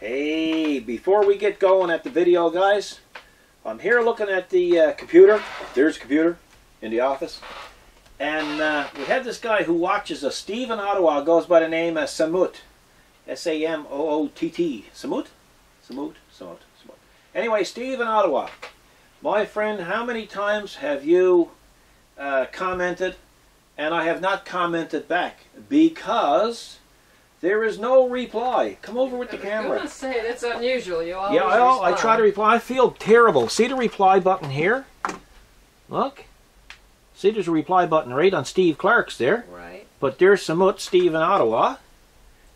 Hey, before we get going at the video, guys, I'm here looking at the computer. There's a computer in the office. And we have this guy who watches us. Steve in Ottawa goes by the name of Samoot. S-A-M-O-O-T-T. Samoot? Samoot? Samoot. Samoot. Anyway, Steve in Ottawa. My friend, how many times have you commented and I have not commented back? Because there is no reply. Come over with the camera. I was going to say, that's unusual. You always I try to reply. I feel terrible. See the reply button here? Look. See, there's a reply button right on Steve Clark's there. Right. But there's Samoot, Steve in Ottawa,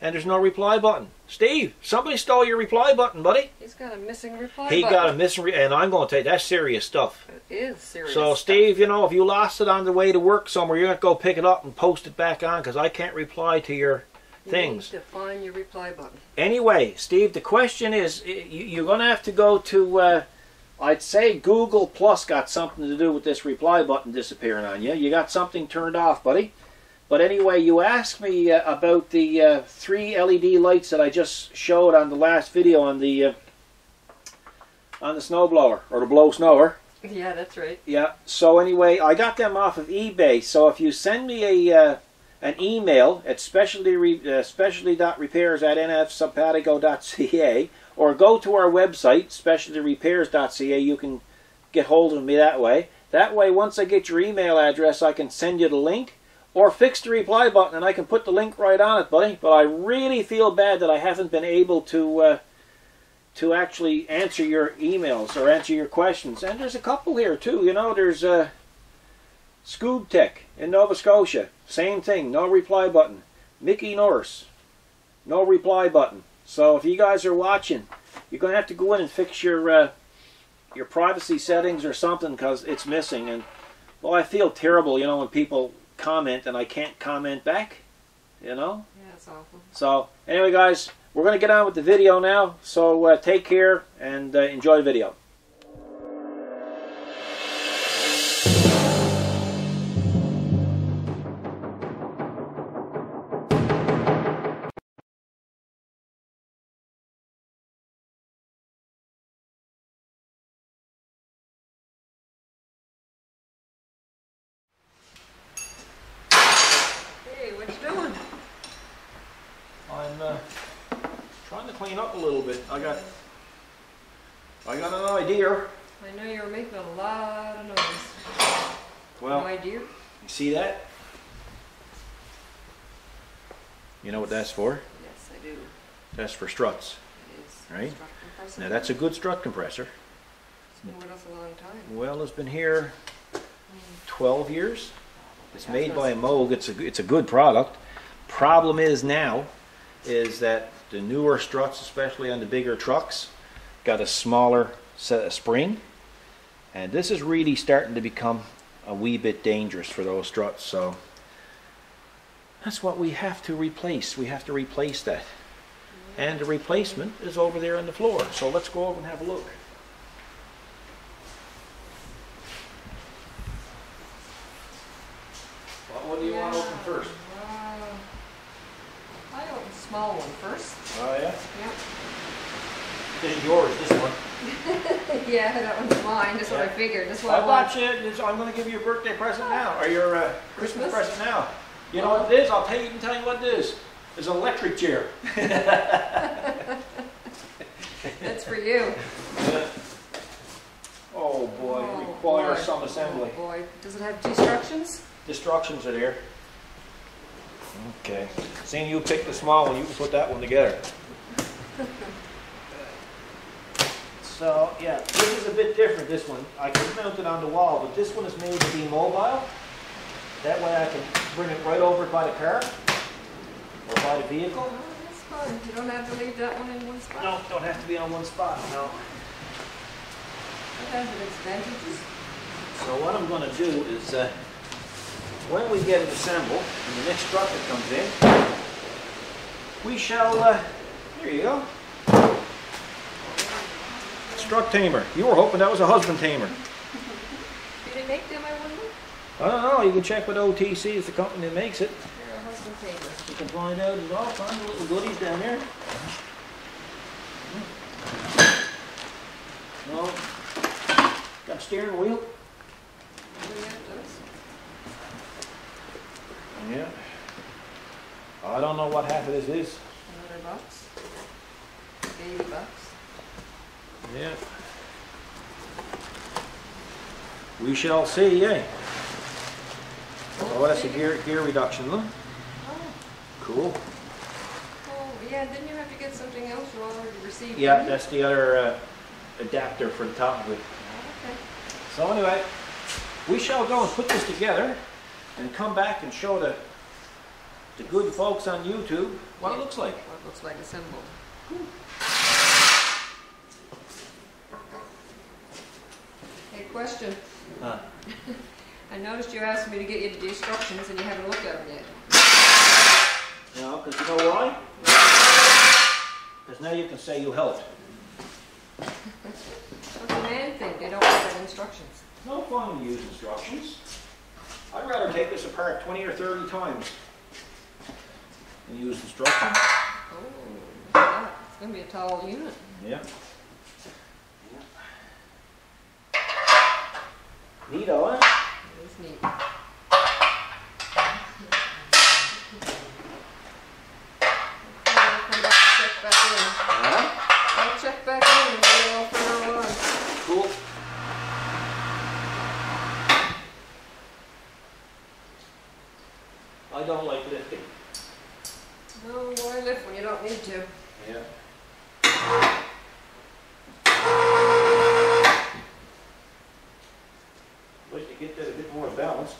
and there's no reply button. Steve, somebody stole your reply button, buddy. He's got a missing reply He button. got a missing, and I'm going to tell you, that's serious stuff. It is serious So, stuff. Steve, you know, if you lost it on the way to work somewhere, you're going to go pick it up and post it back on, because I can't reply to your things. You need to find your reply button. Anyway, Steve, the question is, you're going to have to go to, I'd say Google Plus got something to do with this reply button disappearing on you. You got something turned off, buddy. But anyway, you asked me about the 3 LED lights that I just showed on the last video on the snowblower, or the blow snower. Yeah, that's right. Yeah, so anyway, I got them off of eBay. So if you send me an email at specialty.repairs@nfsubpatico.ca, or go to our website, specialtyrepairs.ca, you can get hold of me that way. That way, once I get your email address, I can send you the link, or fix the reply button and I can put the link right on it, buddy. But I really feel bad that I haven't been able to actually answer your emails or answer your questions. And there's a couple here too. You know, there's Scoob Tech in Nova Scotia. Same thing, no reply button. Mickey Norris, no reply button. So if you guys are watching, you're going to have to go in and fix your privacy settings or something, because it's missing. And well, I feel terrible, you know, when people comment and I can't comment back, you know. Yeah, it's awful. So anyway, guys, we're going to get on with the video now. So take care and enjoy the video. I'm trying to clean up a little bit. I got an idea. I know you were making a lot of noise. Well, No idea? you see that? You know what that's for? Yes, I do. That's for struts, It is. right? Strut compressor. Now that's a good strut compressor. It's been with us a long time. Well, it's been here 12 years. It's made by Moog. It's a good product. Problem is now is that the newer struts, especially on the bigger trucks, got a smaller set of spring, and this is really starting to become a wee bit dangerous for those struts. So that's what we have to replace. We have to replace that, and the replacement is over there on the floor. So let's go over and have a look. What do you want to open first? I open the small one first. Oh yeah? Yep. This is yours, this one. Yeah, that one's mine. That's what I figured. That's what I I want. bought you, I'm going to give you a birthday present now, or your Christmas Christmas? present now. You know what it is? I'll tell you what it is. It's an electric chair. That's for you. Oh boy, Oh, requires boy. some assembly. Oh boy. Does it have instructions? Instructions are there. Okay. Seeing you pick the small one, you can put that one together. So, yeah, this is a bit different, this one. I can mount it on the wall, but this one is made to be mobile. That way I can bring it right over by the car or by the vehicle. Oh, that's fine. You don't have to leave that one in one spot. No, don't have to be on one spot, no. It has its advantages. So what I'm going to do is, when we get it assembled, and the next truck that comes in, we shall, here you go. Strut tamer. You were hoping that was a husband tamer. Do they make them, I wonder? I don't know. You can check with OTC. It's the company that makes it. They're a husband tamer. You can find out. There's all kinds of little goodies down there. steering wheel. Yeah, it does. Yeah. I don't know what half of this is. $100. $80. Yeah. We shall see, eh? Oh, that's a gear reduction, look. Oh, Cool. oh, yeah, didn't you have to get something else you already received? Yeah, didn't you? that's the other adapter for the top of it. Oh, okay. So anyway, we shall go and put this together and come back and show the good folks on YouTube what it looks like. What looks like assembled. Hey, question. Huh. I noticed you asked me to get you the instructions and you haven't looked at them yet. No, because you know why? Because now you can say you helped. What's the man think? They don't look at instructions. No fun to use instructions. I'd rather take this apart 20 or 30 times than use instructions. Oh, yeah, it's going to be a tall unit. Yeah. Neato, huh? It is neat. I'll come back and check back in. Huh? I'll check back in and get it all figured out. Cool. I don't like lifting. No, why lift when you don't need to? Yeah. Like to get that a bit more balanced.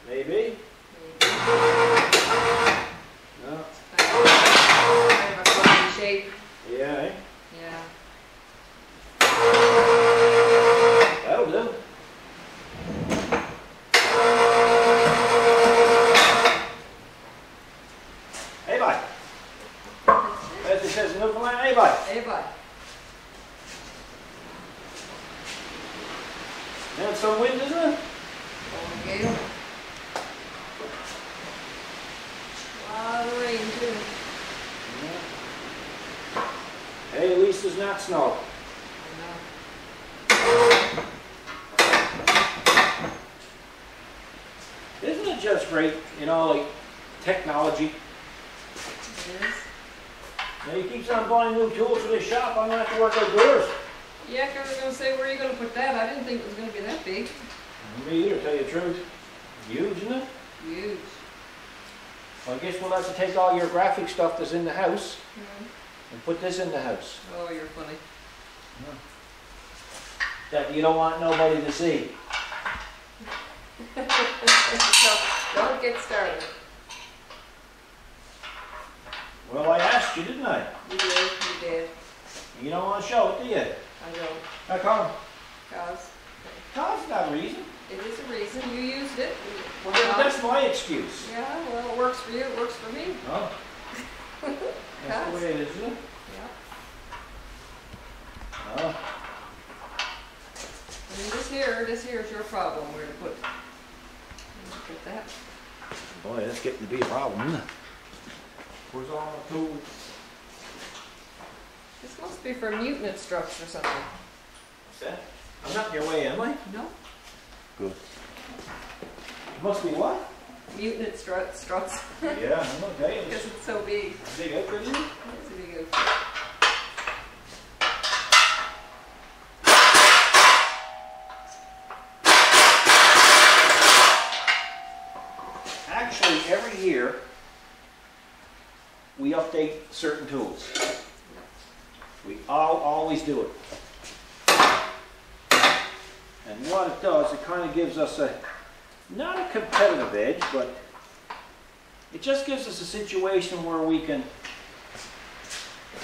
Maybe? No. Kind of a funny shape. Yeah, eh? Yeah. That'll do. Hey, bye. As it says in Newfoundland, hey, bye. Hey, bud. And some wind, isn't it? Going gale. A lot of rain, too. Hey, at least there's not snow. I Isn't it just great, you know, like technology? know. It is. Now he keeps on buying new tools for this shop, I'm gonna have to work outdoors. Yeah, 'cause I was going to say, where are you going to put that? I didn't think it was going to be that big. Me either, tell you the truth. Huge, isn't it? Huge. Well, I guess we'll have to take all your graphic stuff that's in the house Mhm. and put this in the house. Oh, you're funny. That you don't want nobody to see. So, don't get started. Well, I asked you, didn't I? You did, you did. You don't want to show it, do you? I don't. How come? Cause That's not a reason. it is a reason you used it. Well, that's my excuse. Yeah, well, it works for you, it works for me. Oh, that's the way it is, isn't it? Yeah. Oh. I mean, this here is your problem, where to put that. Boy, that's getting to be a problem, isn't it? Where's all the tools? This must be for mutant struts or something. What's that? I'm not in your way, am I? No? Good. It must be what? Mutant struts. Yeah, I'm okay. Because it's so big. Big outfit, isn't it? It's a big outfit. Actually, every year, we update certain tools. We always do it. And what it does, it kind of gives us not a competitive edge, but it just gives us a situation where we can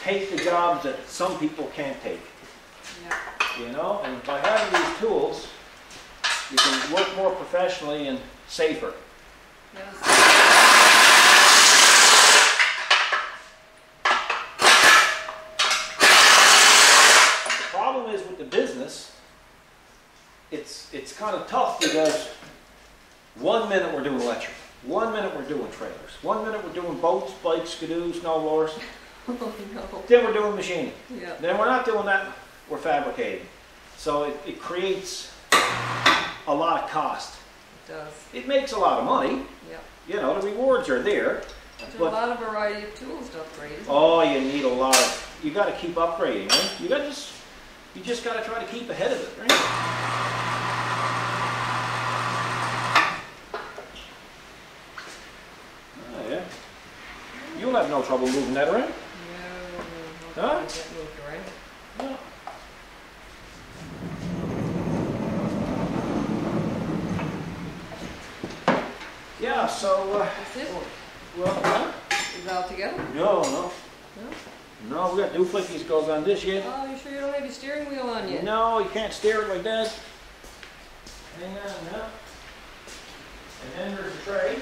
take the jobs that some people can't take. Yeah. You know, and by having these tools, you can work more professionally and safer. Yes. The problem is with the business, it's kind of tough because 1 minute we're doing electric, 1 minute we're doing trailers, 1 minute we're doing boats, bikes, skidoos, snowblowers, Oh, no. Then we're doing machining. Yeah. Then we're not doing that, we're fabricating. So it creates a lot of cost. It does. It makes a lot of money. Yep. You know, the rewards are there. There's a But, lot of variety of tools to upgrade. Isn't oh, you need a lot of, you got to keep upgrading, right? You just got to try to keep ahead of it, right? Oh, yeah. You'll have no trouble moving that around. No, Huh? get moved around. No. Yeah, so, That's it. well, huh? Is it all together? No, No? we got new flickies goes on this yet. Oh, you sure you don't have your steering wheel on yet? No, you can't steer it like that. Hang on, no. And then there's the tray.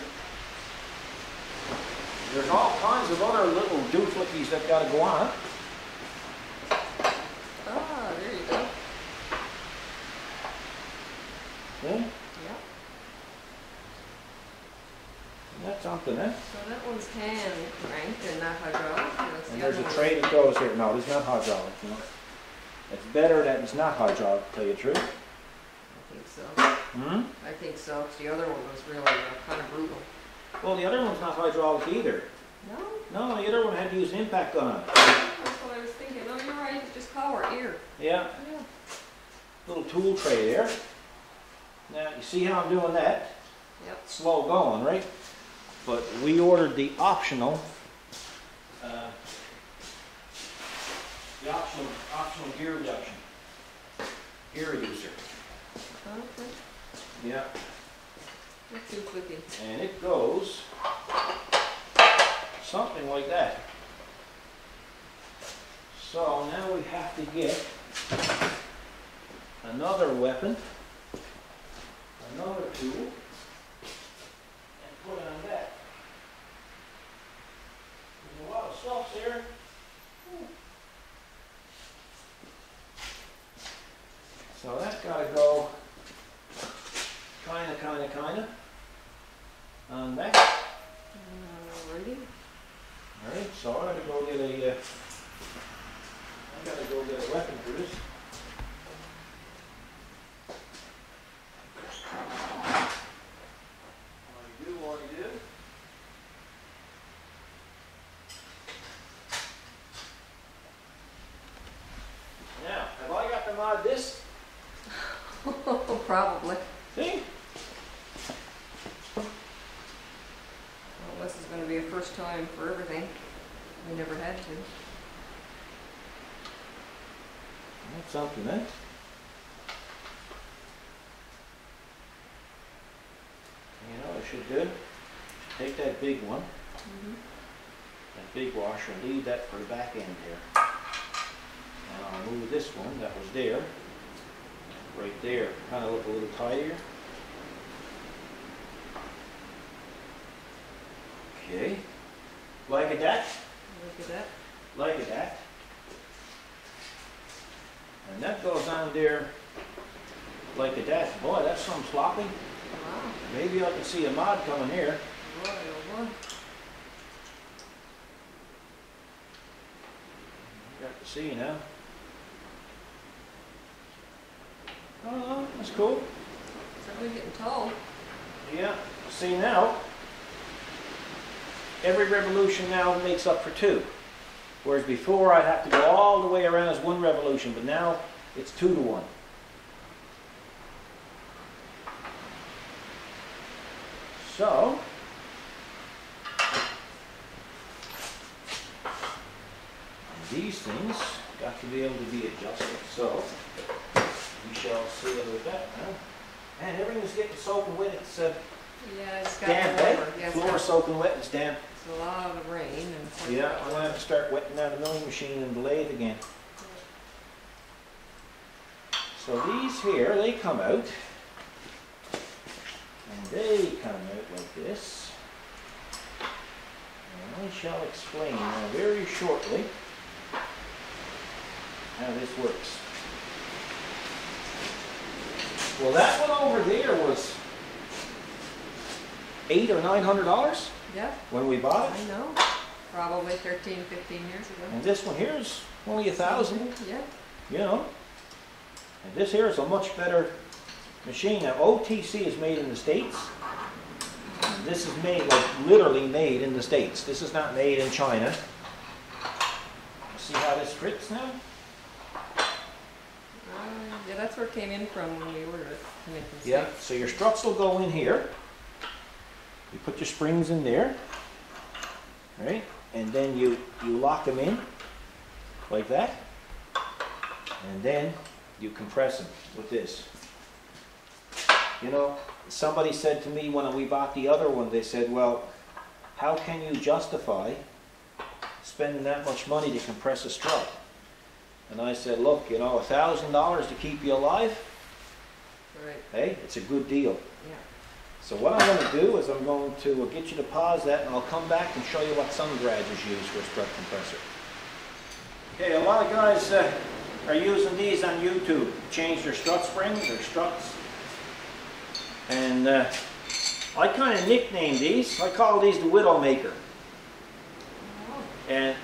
There's all kinds of other little dooflickies that gotta go on. Ah, there you go. Yeah? Yep. That's something, eh? So that one's hand cranked and not hydraulic. That's And the there's other a one. tray that goes here. No, it's not hydraulic, no. It's better that it's not hydraulic, to tell you the truth. I think so. Hmm? I think so, 'cause the other one was really kind of brutal. Well, the other one's not hydraulic either. No? No, the other one had to use an impact gun on it. That's what I was thinking. No, you're right. It's just power here. Yeah, Yeah. little tool tray there. Now, you see how I'm doing that? Yep. Slow going, right? But we ordered the optional, optional gear reduction, gear reducer. Okay. Yeah. That's too quicky. And it goes something like that. So now we have to get another weapon, another tool, and put it on that. There's a lot of stuff there. So that's got to go kinda on that. Alrighty. All right, so I gotta go get a weapon for this. What do you do? Now, have I got to mod this? Probably. See? Well, this is going to be a first time for everything. We never had to. That's something, eh? You know, I should do. Take that big one, that big washer, and leave that for the back end there. And I'll move this one that was there, right there, kind of look a little tidier. Okay. Like it that? Look at that. Like it that. And that goes on there like it that. Boy, that's some sloppy. Wow. Maybe I can see a mod coming here. Boy, oh boy. Got to see now. Oh, that's cool. So we're getting tall. Yeah. See now, every revolution now makes up for two. Whereas before I'd have to go all the way around as one revolution, but now it's 2 to 1. So, these things got to be able to be adjusted. So, we shall see about that now. And everything's getting soaking wet. It's Yeah, it's got damp, water. right? Yeah, it's Floor got- soaking wet, it's damp. it's a lot of rain and. Yeah, I'm going to have to start wetting down the milling machine and the lathe again. So these here, they come out. And they come out like this. And I shall explain now very shortly how this works. Well, that one over there was $800 or $900 Yeah, when we bought it. I know. Probably 13, 15 years ago. And this one here is only 1,000, Yeah. you know. And this here is a much better machine. Now OTC is made in the States. And this is made, like literally made in the States. This is not made in China. See how this fits now? Yeah, that's where it came in from when we ordered it. Came in from the Yeah, States. so your struts will go in here. You put your springs in there, right? And then you lock them in like that. And then you compress them with this. You know, somebody said to me when we bought the other one, they said, well, how can you justify spending that much money to compress a strut? And I said, look, you know, $1,000 to keep you alive, Right. hey, it's a good deal. Yeah. So what I'm going to do is I'm going to get you to pause that, and I'll come back and show you what some garages use for a strut compressor. Okay, a lot of guys are using these on YouTube to change their strut springs or struts. And I kind of nicknamed these. I call these the Widowmaker. And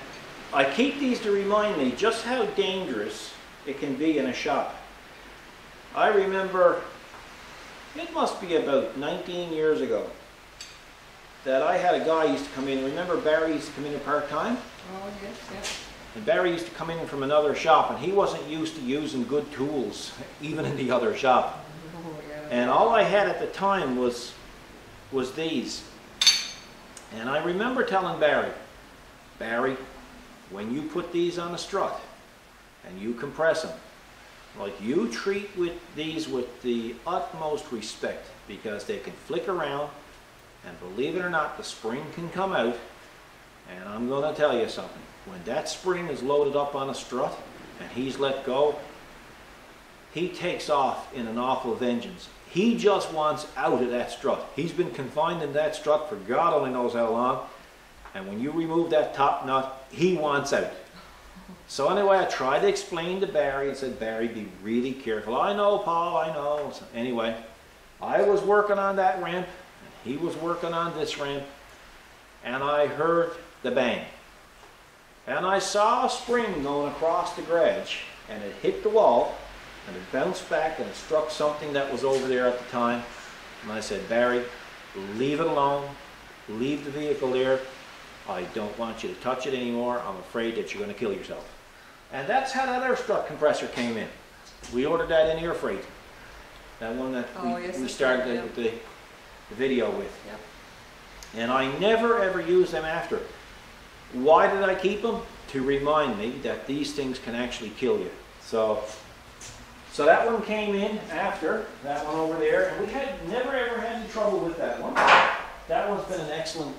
I keep these to remind me just how dangerous it can be in a shop. I remember, it must be about 19 years ago, that I had a guy used to come in. Remember Barry used to come in part-time? Oh, yes, yes. And Barry used to come in from another shop, and he wasn't used to using good tools, even in the other shop. Oh, yeah. And all I had at the time was these. And I remember telling Barry, Barry, when you put these on a strut and you compress them, like you treat these with the utmost respect, because they can flick around, and believe it or not, the spring can come out. And I'm going to tell you something. When that spring is loaded up on a strut and he's let go, he takes off in an awful vengeance. He just wants out of that strut. He's been confined in that strut for God only knows how long. And when you remove that top nut, he wants out. So anyway, I tried to explain to Barry and said, Barry, be really careful. I know, Paul, I know. So anyway, I was working on that ramp, and he was working on this ramp, and I heard the bang. And I saw a spring going across the garage, and it hit the wall, and it bounced back, and it struck something that was over there at the time. And I said, Barry, leave it alone. Leave the vehicle there. I don't want you to touch it anymore. I'm afraid that you're going to kill yourself. And that's how that other strut compressor came in. We ordered that in air freight. That one that we started the video with. Yep. And I never ever used them after. Why did I keep them? To remind me that these things can actually kill you. So that one came in after, that one over there, and we had never ever had any trouble with that one. That one's been an excellent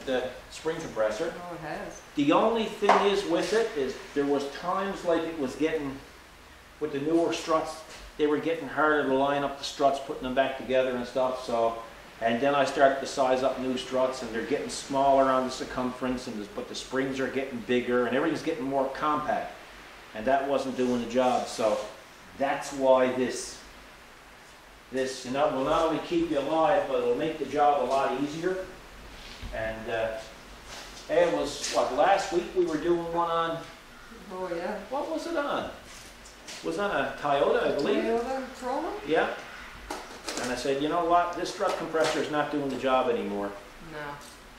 spring compressor. Oh, it has. The only thing is with it is there was times like it was getting, with the newer struts, they were getting harder to line up the struts, putting them back together and stuff. So, and then I started to size up new struts, and they're getting smaller on the circumference, but the springs are getting bigger, and everything's getting more compact. And that wasn't doing the job. So that's why this will not only keep you alive, but it'll make the job a lot easier. And it was, what, last week we were doing one on, Oh, yeah. what was it on? It was on a Toyota, I believe. Toyota Corolla? Yeah. And I said, you know what, this strut compressor is not doing the job anymore. No.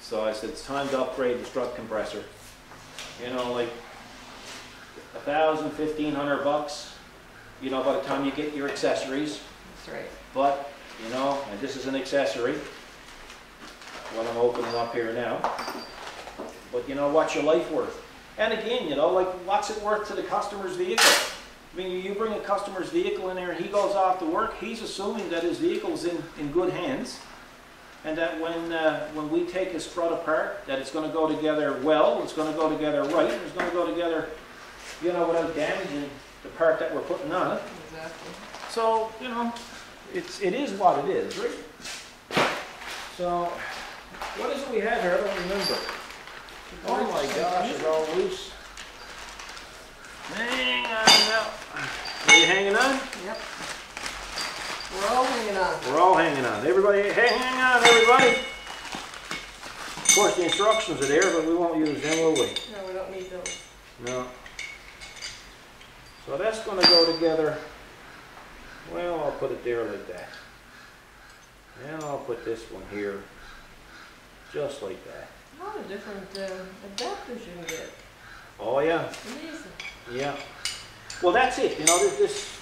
So I said, it's time to upgrade the strut compressor. You know, like $1,000, $1,500, you know, by the time you get your accessories. That's right. But, you know, and this is an accessory, what I'm opening up here now. But, you know, what's your life worth? And again, you know, like, what's it worth to the customer's vehicle? I mean, you bring a customer's vehicle in there and he goes off to work, he's assuming that his vehicle's in good hands. And that when we take a strut apart, that it's going to go together well, it's going to go together right, and it's going to go together, you know, without damaging the part that we're putting on it. Exactly. So, you know, it is what it is, right? So, what is it we have here? I don't remember. Oh my gosh, it's all loose. Hang on now. Are you hanging on? Yep. We're all hanging on. We're all hanging on. Everybody, hang on, everybody. Of course, the instructions are there, but we won't use them, will we? No, we don't need those. No. So that's going to go together. Well, I'll put it there like that. And I'll put this one here, just like that. A lot of different adapters you can get. Oh yeah. Amazing. Yeah. Well, that's it. You know, this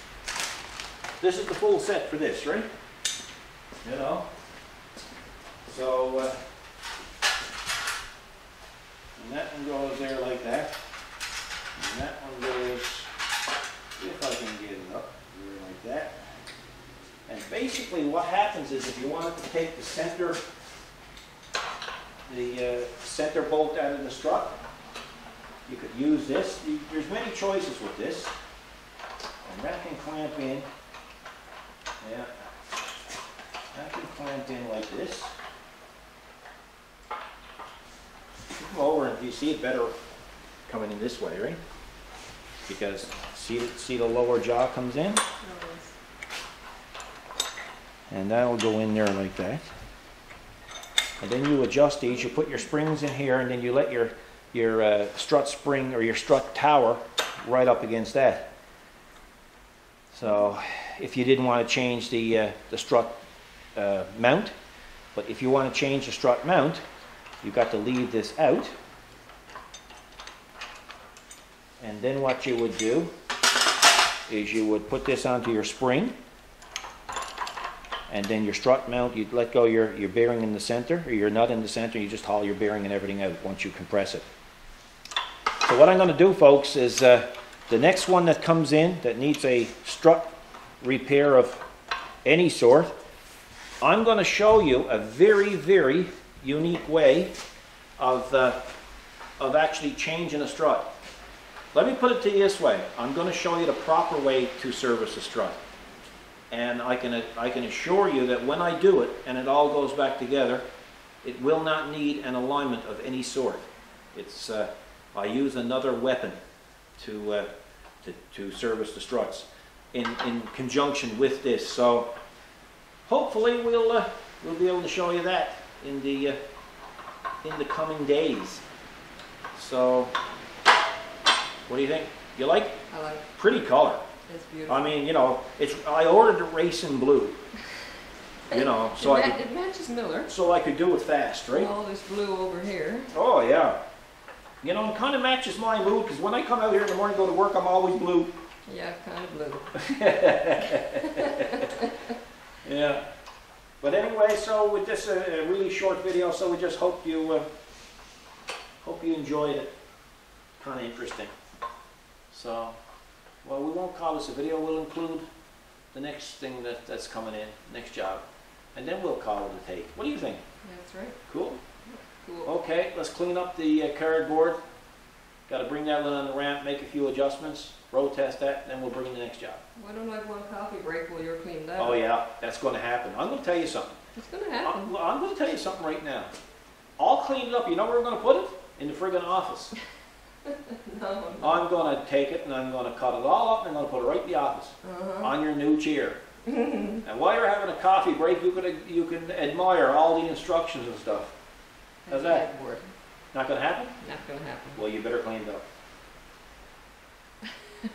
is the full set for this, right? You know. So, and that one goes there like that. And that one goes, if I can get it up, there like that. And basically what happens is if you wanted to take the center bolt out of the strut, you could use this. There's many choices with this. And that can clamp in. Yeah. That can clamp in like this. Come over and you see it better coming in this way, right? Because see the lower jaw comes in? And that'll go in there like that. And then you adjust these, you put your springs in here, and then you let your strut spring or your strut tower right up against that. So if you didn't want to change the strut mount, but if you want to change the strut mount, you've got to leave this out. And then what you would do is you would put this onto your spring, and then your strut mount, you'd let go your bearing in the center, or your nut in the center, you just haul your bearing and everything out once you compress it. So what I'm going to do, folks, is the next one that comes in that needs a strut repair of any sort, I'm going to show you a very, very unique way of actually changing a strut. Let me put it to you this way. I'm going to show you the proper way to service a strut. And I can assure you that when I do it and it all goes back together, it will not need an alignment of any sort. It's I use another weapon to service the struts in conjunction with this. So hopefully we'll be able to show you that in the coming days. So what do you think? You like it? I like it. Pretty color. It's beautiful. I mean, you know, I ordered the racing blue. You know, so it matches Miller. So I could do it fast, right? All this blue over here. Oh yeah. You know, it kind of matches my mood because when I come out here in the morning to go to work, I'm always blue. Yeah, kind of blue. Yeah. But anyway, so with this a really short video, so we just hope you enjoyed it. Kind of interesting. So, well, we won't call this a video. We'll include the next thing that's coming in, next job, and then we'll call it a take. What do you think? That's right. Cool. Cool. Okay, let's clean up the cardboard. Got to bring that one on the ramp, make a few adjustments, road test that, then we'll bring in the next job. Why don't I have one coffee break while you're cleaning that Oh up? yeah, that's going to happen. I'm going to tell you something. It's going to happen. I'm going to tell you something right now. I'll clean it up. You know where we're going to put it? In the friggin' office. No. I'm going to take it and I'm going to cut it all up and I'm going to put it right in the office on your new chair. And while you're having a coffee break, you can admire all the instructions and stuff. How's that? Blackboard. Not going to happen? Not going to happen. Well, you better clean it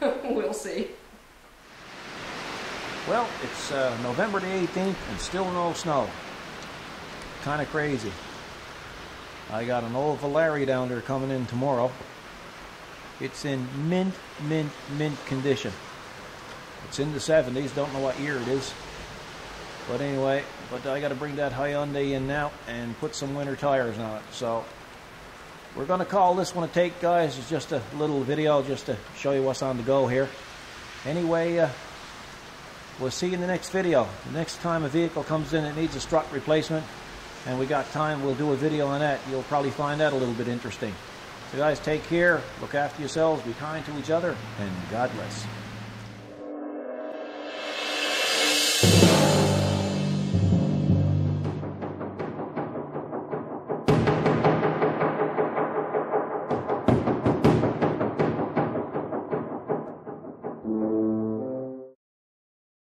up. We'll see. Well, it's November the 18th and still no snow. Kind of crazy. I got an old Valari down there coming in tomorrow. It's in mint condition. It's in the 70s, don't know what year it is. But anyway, I got to bring that Hyundai in now and put some winter tires on it. So we're going to call this one a take, guys. It's just a little video just to show you what's on the go here. Anyway, we'll see you in the next video. The next time a vehicle comes in that needs a strut replacement and we got time, we'll do a video on that. You'll probably find that a little bit interesting. So guys, take care, look after yourselves, be kind to each other, and God bless.